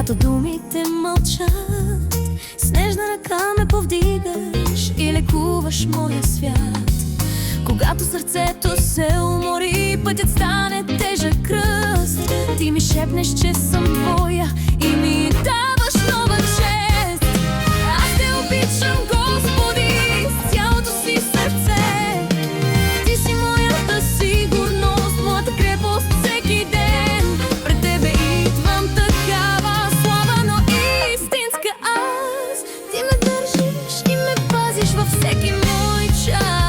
когато думите мълчат. С нежна ръка ме повдигаш и лекуваш моя свят. Когато сърцето се умори, пътят стане тежък кръст. Ти ми шепнеш, че съм твоя и ми даваш нова чест. Аз те обичам, Господи, с цялото си сърце. Ти си моята сигурност, моята крепост всеки ден. Пред тебе идвам такава слаба, но истинска аз. Ти ме държиш и ме пазиш във всеки мой час.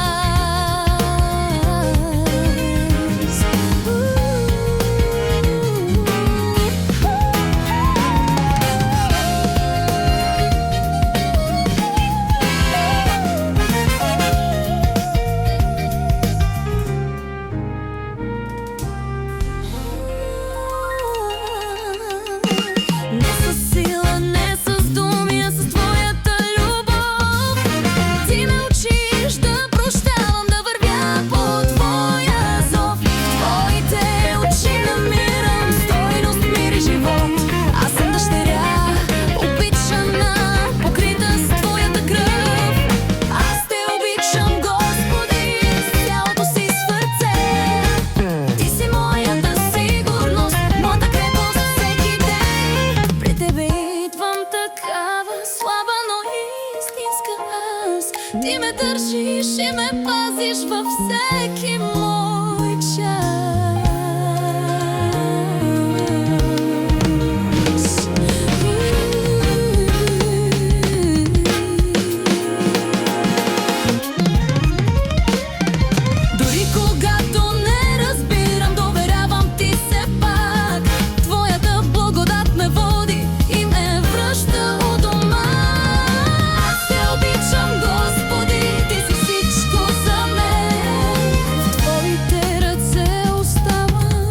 Ти ме държиш и ме пазиш във всеки мой час. Дори когато не разбирам, доверявам ти се пак. Твоята благодат ме води и ме връща у дома. Аз те обичам, Господи, ти си всичко за мен. В твоите ръце оставам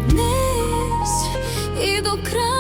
днес и до края.